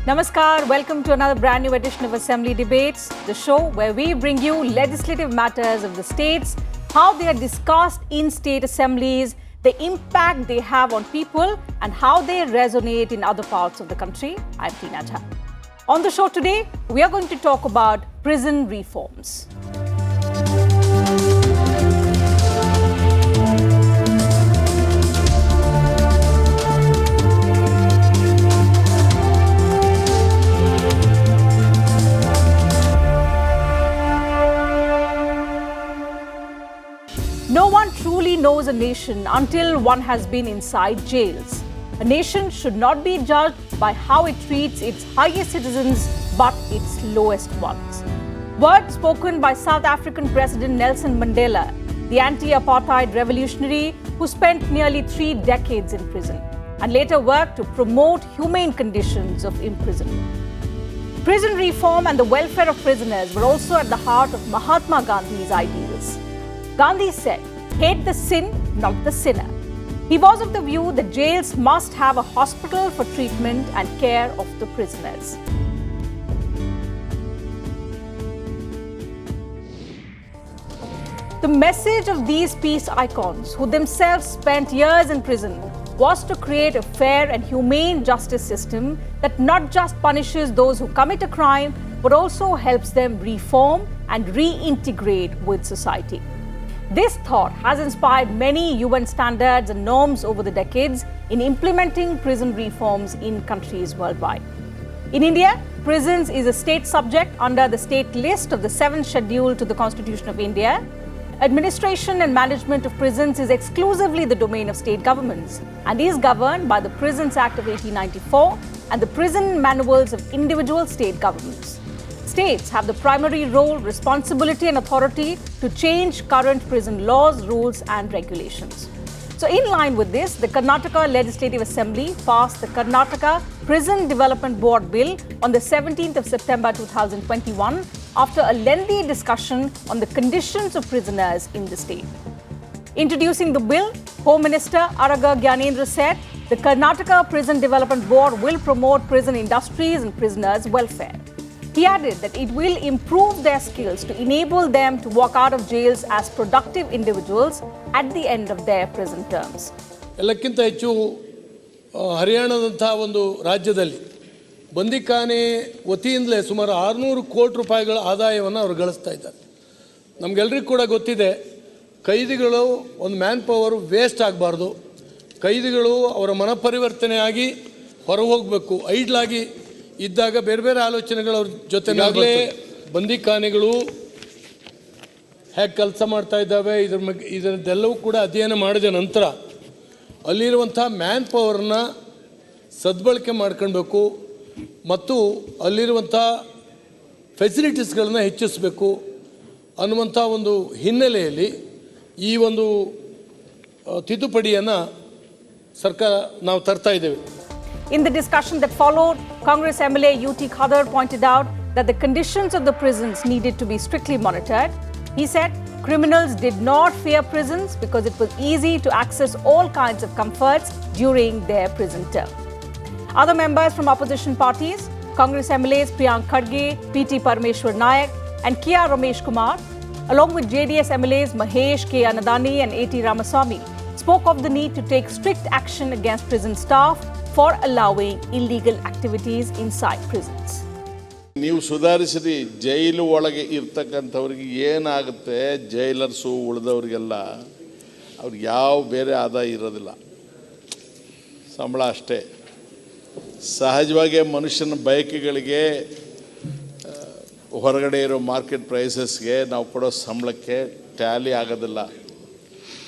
Namaskar, welcome to another brand new edition of Assembly Debates, the show where we bring you legislative matters of the states, how they are discussed in state assemblies, the impact they have on people, and how they resonate in other parts of the country. I'm Tina Jha. On the show today, we are going to talk about prison reforms. No one truly knows a nation until one has been inside jails. A nation should not be judged by how it treats its highest citizens, but its lowest ones. Words spoken by South African President Nelson Mandela, the anti-apartheid revolutionary who spent nearly 3 decades in prison and later worked to promote humane conditions of imprisonment. Prison reform and the welfare of prisoners were also at the heart of Mahatma Gandhi's ideals. Gandhi said, "Hate the sin, not the sinner." He was of the view that jails must have a hospital for treatment and care of the prisoners. The message of these peace icons, who themselves spent years in prison, was to create a fair and humane justice system that not just punishes those who commit a crime, but also helps them reform and reintegrate with society. This thought has inspired many UN standards and norms over the decades in implementing prison reforms in countries worldwide. In India, prisons is a state subject under the state list of the 7th schedule to the Constitution of India. Administration and management of prisons is exclusively the domain of state governments and is governed by the Prisons Act of 1894 and the prison manuals of individual state governments. States have the primary role, responsibility and authority to change current prison laws, rules and regulations. So in line with this, the Karnataka Legislative Assembly passed the Karnataka Prison Development Board Bill on the 17th of September 2021 after a lengthy discussion on the conditions of prisoners in the state. Introducing the bill, Home Minister Araga Gyanendra said the Karnataka Prison Development Board will promote prison industries and prisoners' welfare. He added that it will improve their skills to enable them to walk out of jails as productive individuals at the end of their prison terms. ಎಲ್ಲಕ್ಕಿಂತ ಹೆಚ್ಚು ಹರಿಯಾಣದಂಥ ಒಂದು ರಾಜ್ಯದಲ್ಲಿ ಬಂದಿಖಾನೆ ವತಿಯಿಂದಲೇ ಸುಮಾರು 600 ಕೋಟಿ ರೂಪಾಯಿಗಳ ಆದಾಯವನ್ನು ಅವರು ಗಳಿಸ್ತಾ ಇದ್ದಾರೆ. ನಮಗೆಲ್ಲರಿಗೂ ಕೂಡ ಗೊತ್ತಿದೆ, ಕೈದಿಗಳು ಒಂದು ಮ್ಯಾನ್ ಪವರ್ ವೇಸ್ಟ್ ಆಗಬಾರ್ದು. ಕೈದಿಗಳು ಅವರ ಮನಪರಿವರ್ತನೆಯಾಗಿ ಹೊರ ಹೋಗಬೇಕು. ಐಡ್ಲಾಗಿ ಇದ್ದಾಗ ಬೇರೆ ಬೇರೆ ಆಲೋಚನೆಗಳು ಅವ್ರ ಜೊತೆನಾಗಲೇ ಬಂದಿಖಾನೆಗಳು ಹೇಗೆ ಕೆಲಸ ಮಾಡ್ತಾ ಇದ್ದಾವೆ ಇದರದ್ದೆಲ್ಲವೂ ಕೂಡ ಅಧ್ಯಯನ ಮಾಡಿದ ನಂತರ ಅಲ್ಲಿರುವಂಥ ಮ್ಯಾನ್ ಪವರ್ನ ಸದ್ಬಳಕೆ ಮಾಡ್ಕೊಳ್ಬೇಕು ಮತ್ತು ಅಲ್ಲಿರುವಂಥ ಫೆಸಿಲಿಟೀಸ್ಗಳನ್ನ ಹೆಚ್ಚಿಸಬೇಕು ಅನ್ನುವಂಥ ಒಂದು ಹಿನ್ನೆಲೆಯಲ್ಲಿ ಈ ಒಂದು ತಿದ್ದುಪಡಿಯನ್ನು ಸರ್ಕಾರ ನಾವು ತರ್ತಾ ಇದ್ದೇವೆ. In the discussion that followed, Congress MLA UT Khadar pointed out that the conditions of the prisons needed to be strictly monitored. He said criminals did not fear prisons because it was easy to access all kinds of comforts during their prison term. Other members from opposition parties, Congress MLAs Priyank Khadge, PT Parameshwar Nayak and Kia Ramesh Kumar, along with JDS MLAs Mahesh K. Anadani and A.T. Ramaswamy, spoke of the need to take strict action against prison staff for allowing illegal activities inside prisons. ನೀವು ಸುಧಾರಿಸಿರಿ, ಜೈಲು ಒಳಗೆ ಇರ್ತಕ್ಕಂಥವ್ರಿಗೆ ಏನಾಗುತ್ತೆ, ಜೈಲರ್ಸು ಉಳಿದವ್ರಿಗೆಲ್ಲ ಅವ್ರಿಗೆ ಯಾವ ಬೇರೆ ಆದಾಯ ಇರೋದಿಲ್ಲ, ಸಂಬಳ ಅಷ್ಟೇ. ಸಹಜವಾಗಿ ಮನುಷ್ಯನ ಬಯಕೆಗಳಿಗೆ ಹೊರಗಡೆ ಇರೋ ಮಾರ್ಕೆಟ್ ಪ್ರೈಸಸ್ಗೆ ನಾವು ಕೊಡೋ ಸಂಬಳಕ್ಕೆ ಟ್ಯಾಲಿ ಆಗೋದಿಲ್ಲ.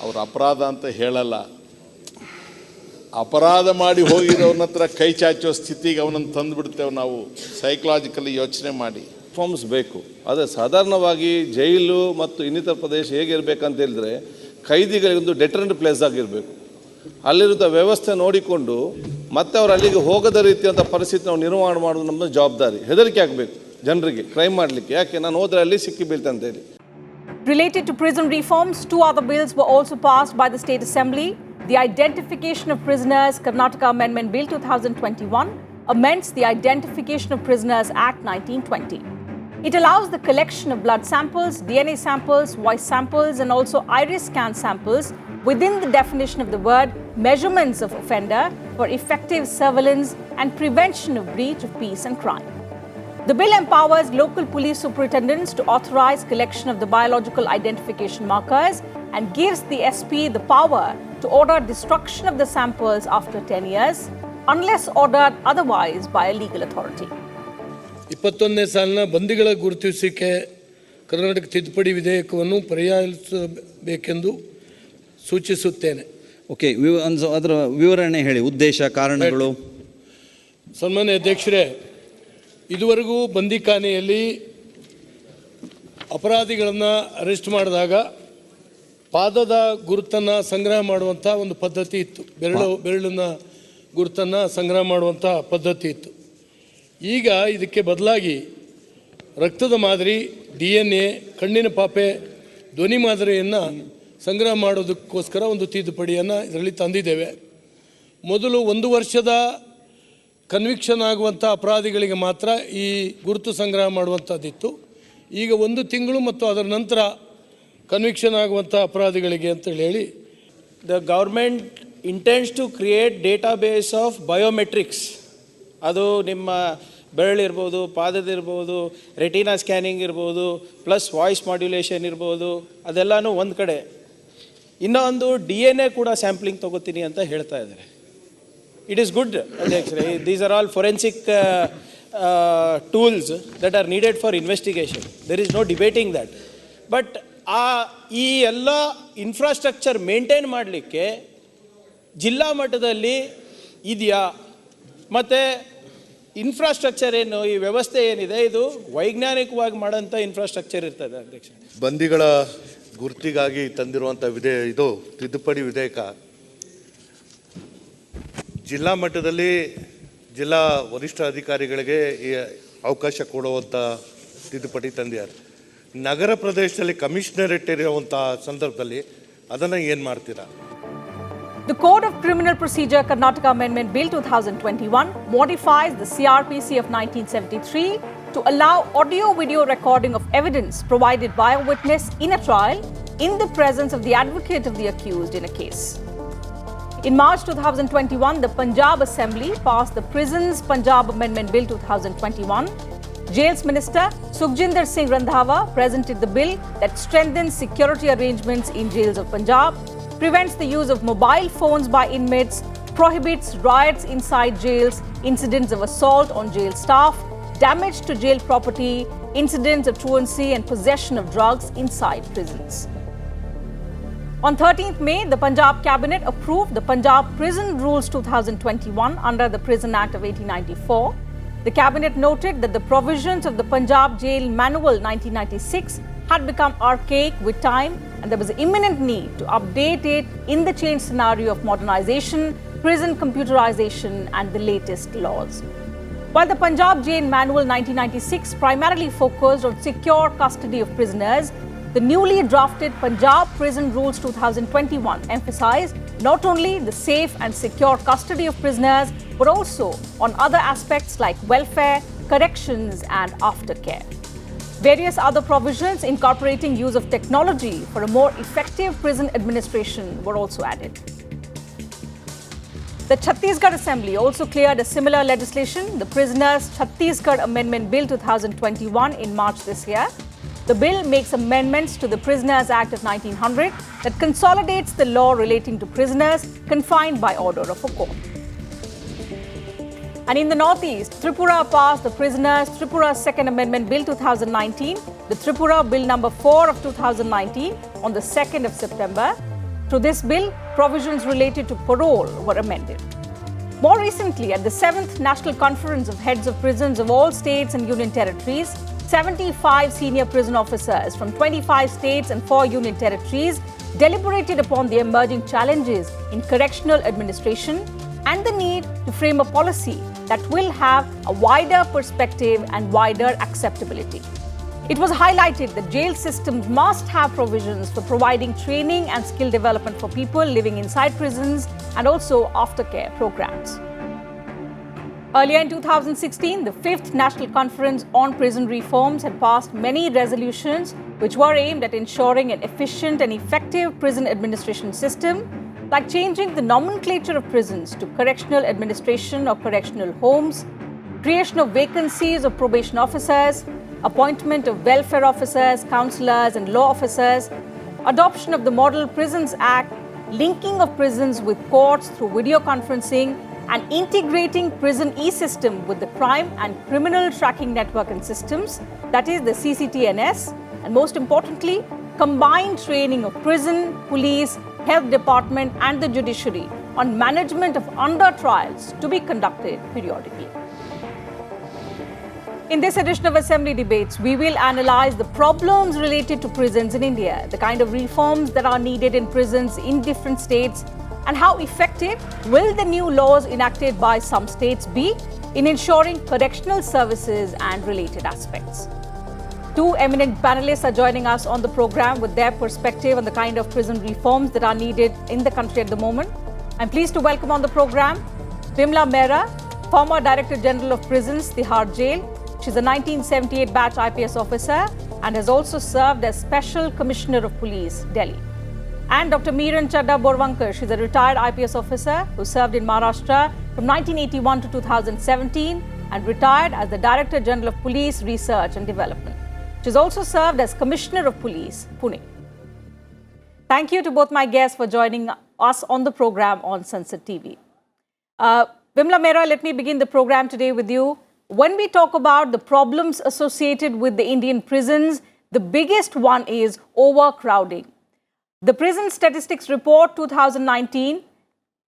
ಅವ್ರ ಅಪರಾಧ ಅಂತ ಹೇಳಲ್ಲ. ಅಪರಾಧ ಮಾಡಿ ಹೋಗಿರೋನ ಹತ್ರ ಕೈ ಚಾಚೋ ಸ್ಥಿತಿಗೆ ಅವನನ್ನು ತಂದುಬಿಡ್ತೇವೆ ನಾವು ಸೈಕಲಾಜಿಕಲಿ ಯೋಚನೆ ಮಾಡಿ. ರಿಫಾರ್ಮ್ಸ್ ಬೇಕು. ಆದರೆ ಸಾಧಾರಣವಾಗಿ ಜೈಲು ಮತ್ತು ಇನ್ನಿತರ ಪ್ರದೇಶ ಹೇಗಿರಬೇಕಂತ ಹೇಳಿದ್ರೆ ಕೈದಿಗಳಿಗೊಂದು ಡೆಟರೆಂಟ್ ಪ್ಲೇಸ್ ಆಗಿರಬೇಕು. ಅಲ್ಲಿರುವಂಥ ವ್ಯವಸ್ಥೆ ನೋಡಿಕೊಂಡು ಮತ್ತೆ ಅವರು ಅಲ್ಲಿಗೆ ಹೋಗದ ರೀತಿಯಂಥ ಪರಿಸ್ಥಿತಿ ನಾವು ನಿರ್ಮಾಣ ಮಾಡೋದು ನಮ್ಮದು ಜವಾಬ್ದಾರಿ. ಹೆದರಿಕೆ ಆಗಬೇಕು ಜನರಿಗೆ ಕ್ರೈಮ್ ಮಾಡಲಿಕ್ಕೆ, ಯಾಕೆ ನಾನು ಹೋದರೆ ಅಲ್ಲಿ ಸಿಕ್ಕಿ ಬೀಳ್ತೆ ಅಂತೇಳಿ. Related to prison reforms, 2 other bills were also passed by the State Assembly. The Identification of Prisoners Karnataka Amendment Bill 2021, amends the Identification of Prisoners Act 1920. It allows the collection of blood samples, DNA samples, voice samples, and also iris scan samples within the definition of the word measurements of offender for effective surveillance and prevention of breach of peace and crime. The bill empowers local police superintendents to authorize collection of the biological identification markers and gives the SP the power to order destruction of the samples after 10 years, unless ordered otherwise by a legal authority. 21ನೇ ಸಾಲಿನ ಬಂದಿಗಳ ಗುರುತಿಸುವಿಕೆ ಕರ್ನಾಟಕ ತಿದ್ದುಪಡಿ ವಿಧೇಯಕವನ್ನು ಪರಿಗಣಿಸಬೇಕೆಂದು ಸೂಚಿಸುತ್ತೇನೆ. Okay, ಅದರ ವಿವರಣೆ ಹೇಳಿ, ಉದ್ದೇಶ, ಕಾರಣಗಳು. ಸನ್ಮಾನ್ಯ ಅಧ್ಯಕ್ಷರೇ, ಇದುವರೆಗೂ ಬಂದಿಖಾನೆಯಲ್ಲಿ ಅಪರಾಧಿಗಳನ್ನು ಅರೆಸ್ಟ್ ಮಾಡಿದಾಗ ಪಾದದ ಗುರುತನ್ನು ಸಂಗ್ರಹ ಮಾಡುವಂಥ ಒಂದು ಪದ್ಧತಿ ಇತ್ತು. ಬೆರಳಿನ ಗುರುತನ್ನು ಸಂಗ್ರಹ ಮಾಡುವಂಥ ಪದ್ಧತಿ ಇತ್ತು. ಈಗ ಇದಕ್ಕೆ ಬದಲಾಗಿ ರಕ್ತದ ಮಾದರಿ, DNA, ಕಣ್ಣಿನ ಪಾಪೆ, ಧ್ವನಿ ಮಾದರಿಯನ್ನು ಸಂಗ್ರಹ ಮಾಡೋದಕ್ಕೋಸ್ಕರ ಒಂದು ತಿದ್ದುಪಡಿಯನ್ನು ಇದರಲ್ಲಿ ತಂದಿದ್ದೇವೆ. ಮೊದಲು 1 ವರ್ಷದ ಕನ್ವಿಕ್ಷನ್ ಆಗುವಂಥ ಅಪರಾಧಿಗಳಿಗೆ ಮಾತ್ರ ಈ ಗುರುತು ಸಂಗ್ರಹ ಮಾಡುವಂಥದ್ದಿತ್ತು. ಈಗ 1 ತಿಂಗಳು ಮತ್ತು ಅದರ ನಂತರ ಕನ್ವಿಕ್ಷನ್ ಆಗುವಂಥ ಅಪರಾಧಿಗಳಿಗೆ ಅಂತ ಹೇಳಿ the government intends to create database of biometrics. ಅದು ನಿಮ್ಮ ಬೆರಳಿರ್ಬೋದು, ಪಾದದಿರ್ಬೋದು, ರೆಟಿನಾ ಸ್ಕ್ಯಾನಿಂಗ್ ಇರ್ಬೋದು, ಪ್ಲಸ್ ವಾಯ್ಸ್ ಮಾಡ್ಯುಲೇಷನ್ ಇರ್ಬೋದು, ಅದೆಲ್ಲನೂ ಒಂದು ಕಡೆ. ಇನ್ನೊಂದು DNA ಕೂಡ ಸ್ಯಾಂಪ್ಲಿಂಗ್ ತೊಗೋತೀನಿ ಅಂತ ಹೇಳ್ತಾ ಇದ್ದಾರೆ. ಇಟ್ ಈಸ್ ಗುಡ್ ಅಧ್ಯಕ್ಷರೇ. These are all forensic tools that are needed for investigation. There is no debating that. But ಈ ಎಲ್ಲ ಇನ್ಫ್ರಾಸ್ಟ್ರಕ್ಚರ್ ಮೇಂಟೈನ್ ಮಾಡಲಿಕ್ಕೆ ಜಿಲ್ಲಾ ಮಟ್ಟದಲ್ಲಿ ಇದೆಯಾ? ಮತ್ತು ಇನ್ಫ್ರಾಸ್ಟ್ರಕ್ಚರ್ ಏನು, ಈ ವ್ಯವಸ್ಥೆ ಏನಿದೆ, ಇದು ವೈಜ್ಞಾನಿಕವಾಗಿ ಮಾಡೋಂಥ ಇನ್ಫ್ರಾಸ್ಟ್ರಕ್ಚರ್ ಇರ್ತದೆ ಅಧ್ಯಕ್ಷ. ಬಂದಿಗಳ ಗುರುತಿಗಾಗಿ ತಂದಿರುವಂಥ ಇದು ತಿದ್ದುಪಡಿ ವಿಧೇಯಕ ಜಿಲ್ಲಾ ಮಟ್ಟದಲ್ಲಿ ಜಿಲ್ಲಾ ವರಿಷ್ಠ ಅಧಿಕಾರಿಗಳಿಗೆ ಈ ಅವಕಾಶ ಕೊಡುವಂಥ ತಿದ್ದುಪಡಿ ತಂದಿದ್ದಾರೆ. ನಗರ ಪ್ರದೇಶದಲ್ಲಿ ಕಮಿಷನರೇಟ್ ಇರುವಂಥ ಸಂದರ್ಭದಲ್ಲಿ ಅದನ್ನು ಏನು ಮಾಡ್ತೀರಾ? The Code of Criminal Procedure Karnataka Amendment Bill 2021 modifies the CRPC of 1973 to allow audio-video recording of evidence provided by a witness in a trial in the presence of the advocate of the accused in a case. In March 2021, the Punjab Assembly passed the Prisons Punjab Amendment Bill 2021. Jails Minister Sukhjinder Singh Randhawa presented the bill that strengthens security arrangements in jails of Punjab, prevents the use of mobile phones by inmates, prohibits riots inside jails, incidents of assault on jail staff, damage to jail property, incidents of truancy and possession of drugs inside prisons. On 13th May, the Punjab Cabinet approved the Punjab Prison Rules 2021 under the Prison Act of 1894. The Cabinet noted that the provisions of the Punjab Jail Manual 1996 had become archaic with time and there was an imminent need to update it in the changed scenario of modernization, prison computerization and the latest laws. While the Punjab Jail Manual 1996 primarily focused on secure custody of prisoners, the newly drafted Punjab Prison Rules 2021 emphasized not only the safe and secure custody of prisoners, but also on other aspects like welfare, corrections, and aftercare. Various other provisions incorporating use of technology for a more effective prison administration were also added. The Chhattisgarh Assembly also cleared a similar legislation, the Prisoners Chhattisgarh Amendment Bill 2021 in March this year. The bill makes amendments to the Prisoners Act of 1900 that consolidates the law relating to prisoners confined by order of a court. And in the Northeast, Tripura passed the Prisoners Tripura Second Amendment Bill 2019, the Tripura Bill number 4 of 2019 on the 2nd of September. Through this bill, provisions related to parole were amended. More recently, at the 7th National Conference of Heads of Prisons of all states and union territories, 75 senior prison officers from 25 states and 4 union territories deliberated upon the emerging challenges in correctional administration and the need to frame a policy that will have a wider perspective and wider acceptability. It was highlighted that jail systems must have provisions for providing training and skill development for people living inside prisons and also aftercare programs. Earlier in 2016, the 5th National Conference on Prison Reforms had passed many resolutions which were aimed at ensuring an efficient and effective prison administration system, like changing the nomenclature of prisons to correctional administration or correctional homes, creation of vacancies of probation officers, appointment of welfare officers, counselors, and law officers, adoption of the Model Prisons Act, linking of prisons with courts through video conferencing, and integrating prison e-system with the crime and criminal tracking network and systems, that is the CCTNS, and most importantly, combined training of prison, police, health department, and the judiciary on management of under trials to be conducted periodically. In this edition of Assembly Debates, we will analyze the problems related to prisons in India, the kind of reforms that are needed in prisons in different states, and how effective will the new laws enacted by some states be in ensuring correctional services and related aspects. Two eminent panelists are joining us on the program with their perspective on the kind of prison reforms that are needed in the country at the moment. I'm pleased to welcome on the program Vimla Mehra, former Director General of Prisons, Tihar Jail. She's a 1978 batch IPS officer and has also served as Special Commissioner of Police, Delhi. And Dr. Miran Chadda Borwankar, she's a retired IPS officer who served in Maharashtra from 1981 to 2017 and retired as the Director General of Police Research and Development. She's also served as Commissioner of Police, Pune. Thank you to both my guests for joining us on the program on Sansad TV. Vimla Mehra, let me begin the program today with you. When we talk about the problems associated with the Indian prisons, the biggest one is overcrowding. The Prison Statistics Report 2019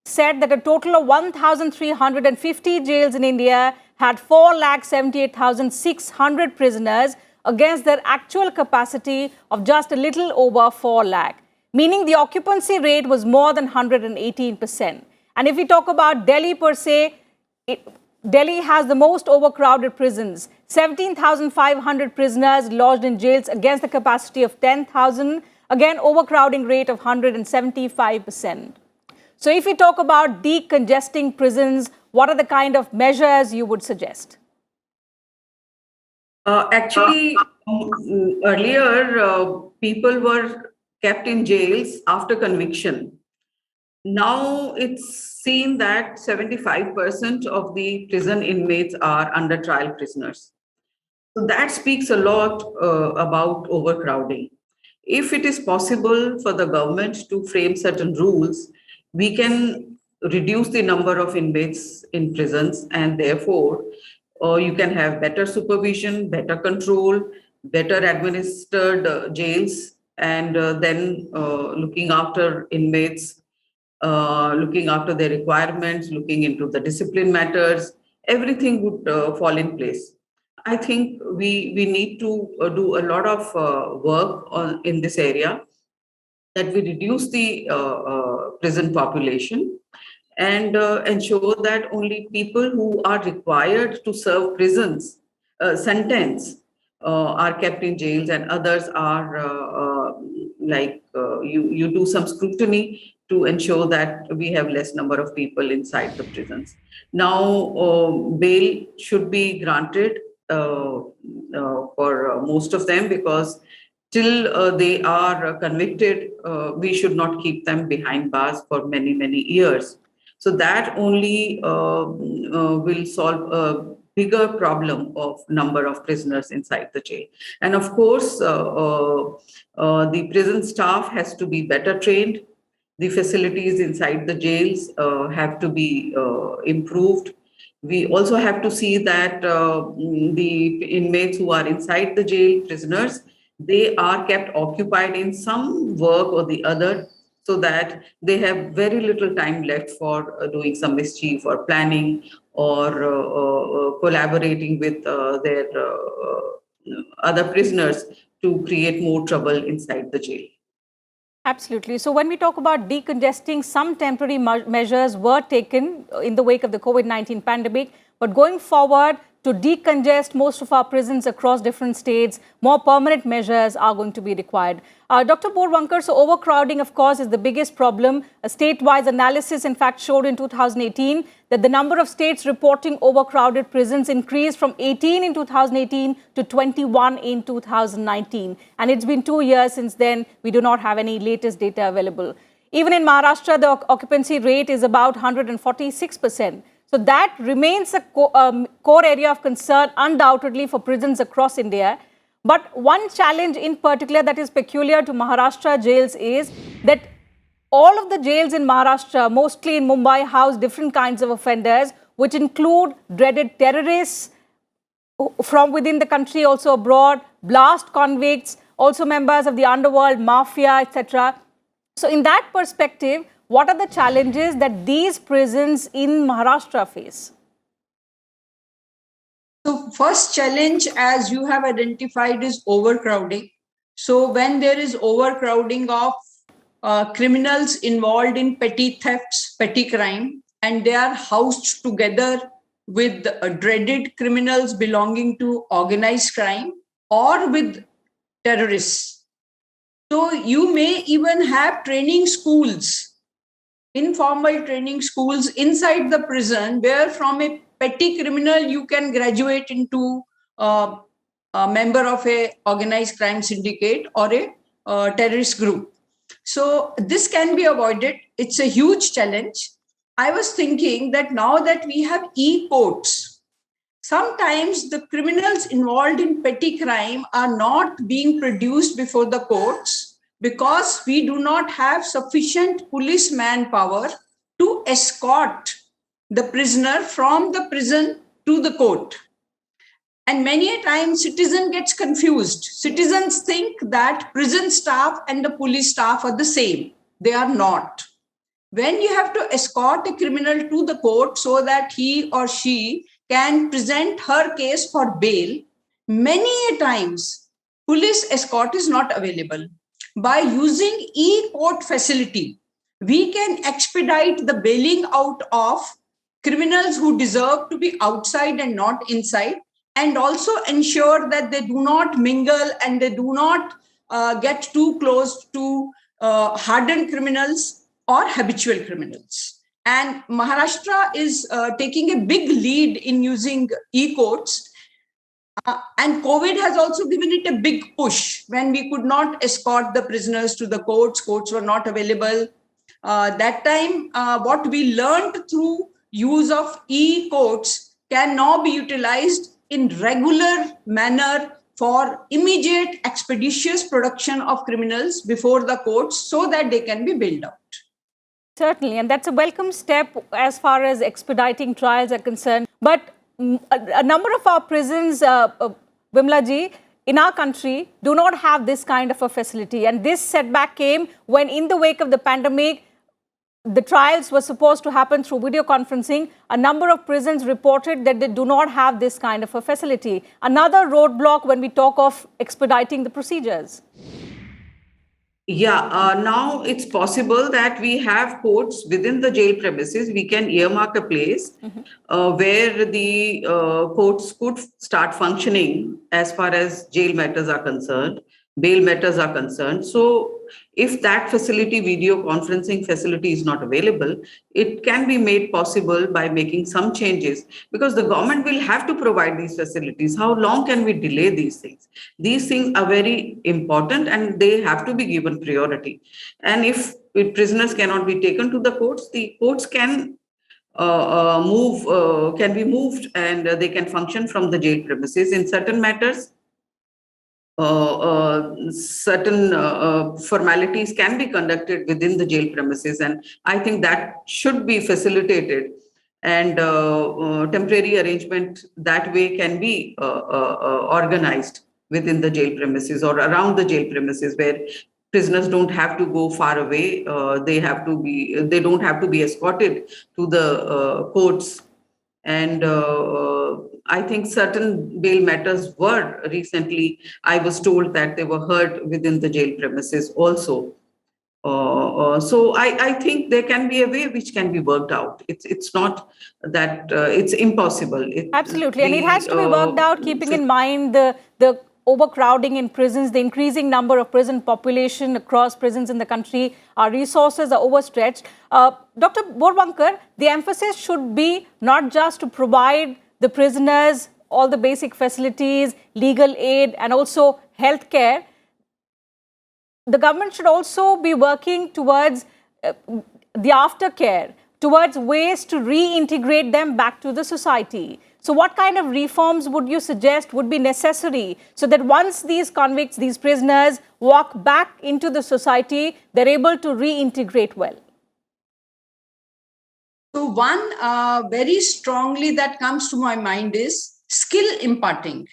said that a total of 1,350 jails in India had 4,78,600 prisoners against their actual capacity of just a little over 4 lakh, meaning the occupancy rate was more than 118%. And if we talk about Delhi per se, Delhi has the most overcrowded prisons, 17,500 prisoners lodged in jails against the capacity of 10,000, again overcrowding rate of 175%. So if we talk about decongesting prisons, what are the kind of measures you would suggest? Actually, earlier people were kept in jails after conviction. Now it's seen that 75% of the prison inmates are under trial prisoners. So that speaks a lot about overcrowding. If it is possible for the government to frame certain rules, we can reduce the number of inmates in prisons, and therefore you can have better supervision, better control, better administered jails, and then looking after inmates, looking after their requirements, looking into the discipline matters, everything would fall in place. I think we need to do a lot of work in this area, that we reduce the prison population and ensure that only people who are required to serve prisons sentence are kept in jails, and others are you do some scrutiny to ensure that we have less number of people inside the prisons. Now, bail should be granted for most of them, because till they are convicted, we should not keep them behind bars for many, many years. So that only will solve a bigger problem of number of prisoners inside the jail. And of course, the prison staff has to be better trained. The facilities inside the jails have to be improved. We also have to see that the inmates who are inside the jail, prisoners, they are kept occupied in some work or the other, so that they have very little time left for doing some mischief or planning or collaborating with their other prisoners to create more trouble inside the jail. Absolutely. So when we talk about decongesting, some temporary measures were taken in the wake of the COVID-19 pandemic. But going forward, to decongest most of our prisons across different states. More permanent measures are going to be required. Dr. Porwankar, so overcrowding, of course, is the biggest problem. A state-wise analysis, in fact, showed in 2018 that the number of states reporting overcrowded prisons increased from 18 in 2018 to 21 in 2019. And it's been 2 years since then. We do not have any latest data available. Even in Maharashtra, the occupancy rate is about 146%. So that remains a core area of concern, undoubtedly, for prisons across India. But one challenge in particular that is peculiar to Maharashtra jails is that all of the jails in Maharashtra, mostly in Mumbai, house different kinds of offenders, which include dreaded terrorists from within the country, also abroad, blast convicts, also members of the underworld, mafia, etc. So in that perspective, what are the challenges that these prisons in Maharashtra face? So first challenge, as you have identified, is overcrowding. So when there is overcrowding of criminals involved in petty thefts, petty crime, and they are housed together with dreaded criminals belonging to organized crime or with terrorists. So you may even have training schools, informal training schools inside the prison, where from a petty criminal you can graduate into a member of a organized crime syndicate or a terrorist group. So this can be avoided. It's a huge challenge. I was thinking that now that we have e-courts, sometimes the criminals involved in petty crime are not being produced before the courts because we do not have sufficient police manpower to escort the prisoner from the prison to the court. And many a time citizen gets confused. Citizens think that prison staff and the police staff are the same. They are not. When you have to escort a criminal to the court so that he or she can present her case for bail, many a times police escort is not available. By using e-court facility, we can expedite the bailing out of criminals who deserve to be outside and not inside, and also ensure that they do not mingle and they do not get too close to hardened criminals or habitual criminals. And Maharashtra is taking a big lead in using e-courts. And COVID has also given it a big push. When we could not escort the prisoners to the courts were not available. That time, what we learned through use of e-courts can now be utilized in regular manner for immediate expeditious production of criminals before the courts so that they can be bailed out. Certainly, and that's a welcome step as far as expediting trials are concerned. But a number of our prisons, Vimla ji, in our country do not have this kind of a facility. And this setback came when, in the wake of the pandemic, the trials were supposed to happen through video conferencing. A number of prisons reported that they do not have this kind of a facility. Another roadblock when we talk of expediting the procedures. Yeah, now it's possible that we have courts within the jail premises. We can earmark a place where the courts could start functioning as far as jail matters are concerned, bail matters are concerned. So if that facility, video conferencing facility is not available, it can be made possible by making some changes, because the government will have to provide these facilities. How long can we delay these things? These things are very important and they have to be given priority. And if prisoners cannot be taken to the courts can be moved and they can function from the jail premises. In certain matters, certain formalities can be conducted within the jail premises, and I think that should be facilitated, and temporary arrangement that way can be organized within the jail premises or around the jail premises, where prisoners don't have to go far away. They don't have to be escorted to the courts. And I think certain bail matters were recently, I was told that they were heard within the jail premises also. So I think there can be a way which can be worked out. It's not that it's impossible. Absolutely, and it has to be worked out, keeping in mind the overcrowding in prisons, the increasing number of prison population across prisons in the country. Our resources are overstretched. Dr. Borwankar, the emphasis should be not just to provide the prisoners all the basic facilities, legal aid, and also health care. The government should also be working towards the aftercare, towards ways to reintegrate them back to the society. So what kind of reforms would you suggest would be necessary so that once these convicts, these prisoners walk back into the society, they're able to reintegrate well? So one very strongly that comes to my mind is skill imparting.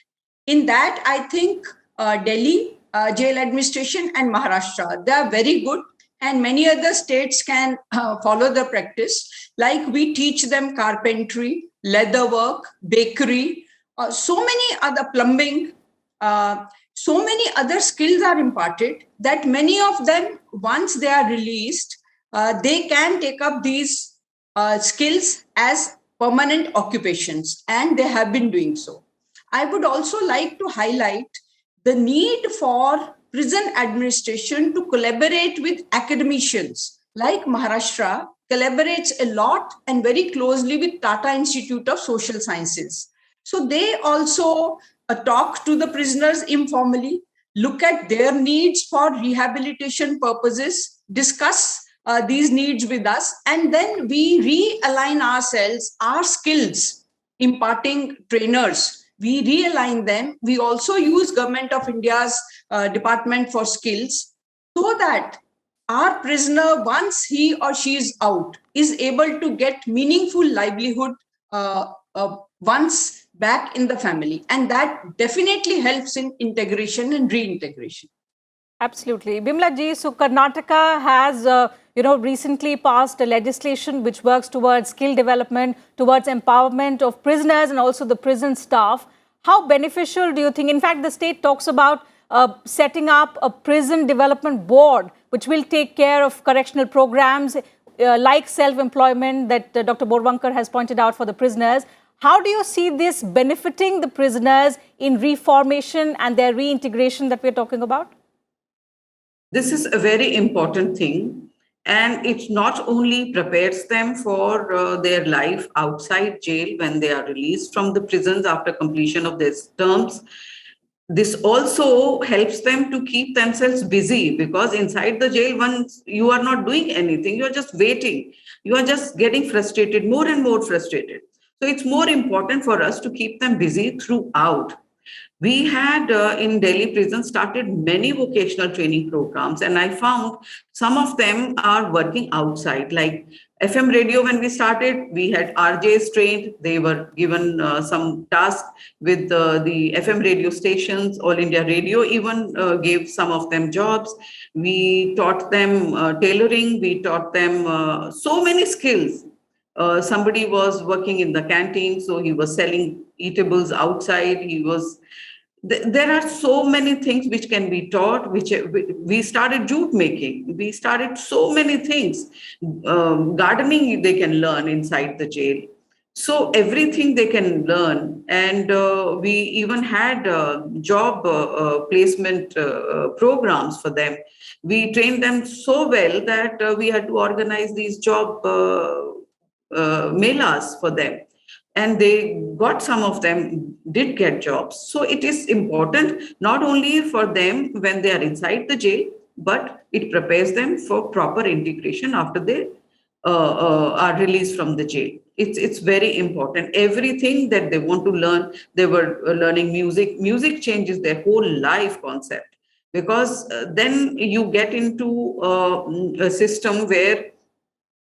In that, I think Delhi jail administration and Maharashtra, they are very good, and many other states can follow the practice. Like we teach them carpentry, leather work, bakery, so many other plumbing, so many other skills are imparted that many of them, once they are released, they can take up these skills as permanent occupations, and they have been doing so. I would also like to highlight the need for prison administration to collaborate with academicians. Like Maharashtra collaborates a lot and very closely with Tata Institute of Social Sciences. So they also talk to the prisoners informally, look at their needs for rehabilitation purposes, discuss these needs with us, and then we realign ourselves, our skills, imparting trainers, we realign them. We also use Government of India's Department for Skills so that our prisoner, once he or she is out, is able to get meaningful livelihood once back in the family. And that definitely helps in integration and reintegration. Absolutely. Bimla ji, so Karnataka has recently passed a legislation which works towards skill development, towards empowerment of prisoners and also the prison staff. How beneficial do you think? In fact, the state talks about setting up a prison development board which will take care of correctional programs like self-employment that Dr. Borwankar has pointed out for the prisoners. How do you see this benefiting the prisoners in reformation and their reintegration that we're talking about? This is a very important thing, and it not only prepares them for their life outside jail when they are released from the prisons after completion of their terms. This also helps them to keep themselves busy, because inside the jail, once you are not doing anything, you are just waiting. You are just getting frustrated, more and more frustrated. So it's more important for us to keep them busy throughout. We had in Delhi prison started many vocational training programs, and I found some of them are working outside. Like FM radio, when we started, we had RJs trained. They were given some tasks with the FM radio stations. All India Radio even gave some of them jobs. We taught them tailoring. We taught them so many skills. Somebody was working in the canteen, so he was selling eatables outside. There are so many things which can be taught, which we started jute making. We started so many things. Gardening, they can learn inside the jail. So everything they can learn. And we even had job placement programs for them. We trained them so well that we had to organize these job melas for them. And they got, some of them did get jobs. So it is important not only for them when they are inside the jail, but it prepares them for proper integration after they are released from the jail. It's very important. Everything that they want to learn, they were learning music. Music changes their whole life concept, because then you get into a system where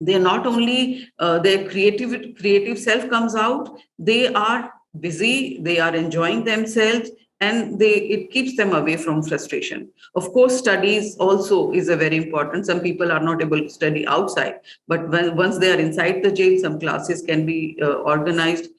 they not only their creative self comes out, they are busy, they are enjoying themselves, and it keeps them away from frustration. Of course, studies also is a very important. Some people are not able to study outside, but once they are inside the jail, some classes can be organized,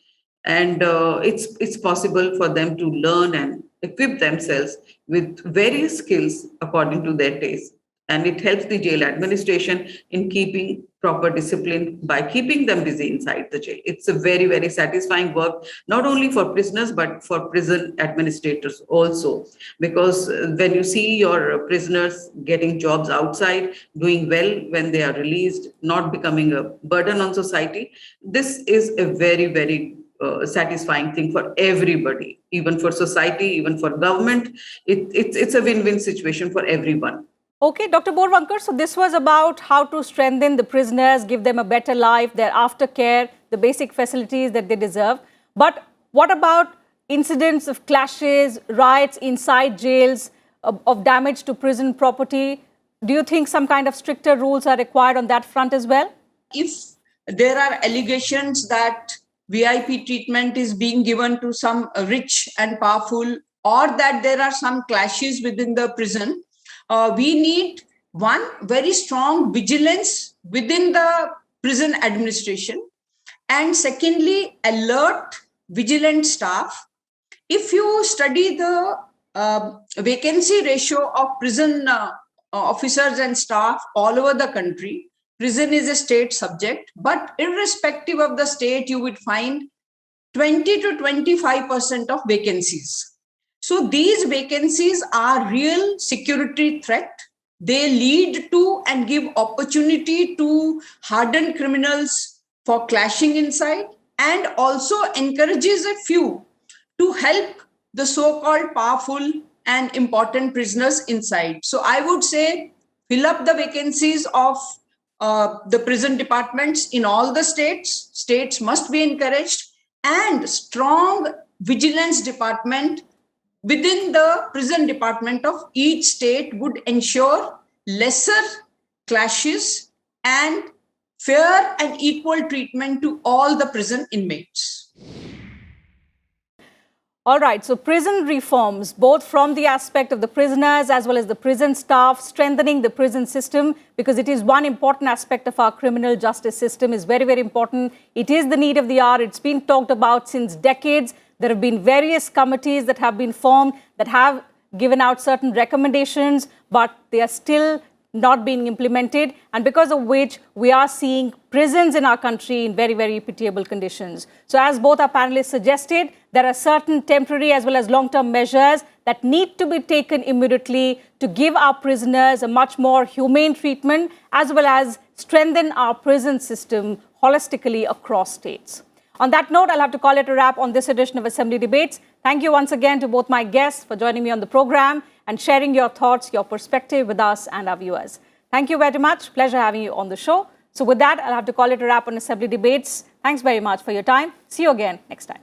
and it's possible for them to learn and equip themselves with various skills according to their taste. And it helps the jail administration in keeping proper discipline by keeping them busy inside the jail. It's a very, very satisfying work, not only for prisoners, but for prison administrators also. Because when you see your prisoners getting jobs outside, doing well when they are released, not becoming a burden on society, this is a very, very satisfying thing for everybody, even for society, even for government. It's a win-win situation for everyone. Okay, Dr. Borvankar, so this was about how to strengthen the prisoners, give them a better life, their aftercare, the basic facilities that they deserve. But what about incidents of clashes, riots inside jails, of damage to prison property? Do you think some kind of stricter rules are required on that front as well? If there are allegations that VIP treatment is being given to some rich and powerful, or that there are some clashes within the prison, we need one very strong vigilance within the prison administration, and secondly, alert, vigilant staff. If you study the vacancy ratio of prison officers and staff all over the country, prison is a state subject, but irrespective of the state, you would find 20 to 25% of vacancies. So these vacancies are real security threat. They lead to and give opportunity to hardened criminals for clashing inside, and also encourages a few to help the so-called powerful and important prisoners inside. So I would say fill up the vacancies of the prison departments in all the states. States must be encouraged, and strong vigilance department within the prison department of each state would ensure lesser clashes and fair and equal treatment to all the prison inmates. All right, so prison reforms, both from the aspect of the prisoners as well as the prison staff, strengthening the prison system, because it is one important aspect of our criminal justice system, is very, very important. It is the need of the hour. It's been talked about since decades. There have been various committees that have been formed that have given out certain recommendations, but they are still not being implemented, and because of which we are seeing prisons in our country in very, very pitiable conditions. So as both our panelists suggested, there are certain temporary as well as long-term measures that need to be taken immediately to give our prisoners a much more humane treatment, as well as strengthen our prison system holistically across states. On that note, I'll have to call it a wrap on this edition of Assembly Debates. Thank you once again to both my guests for joining me on the program and sharing your thoughts, your perspective with us and our viewers. Thank you very much. Pleasure having you on the show. So with that, I'll have to call it a wrap on Assembly Debates. Thanks very much for your time. See you again next time.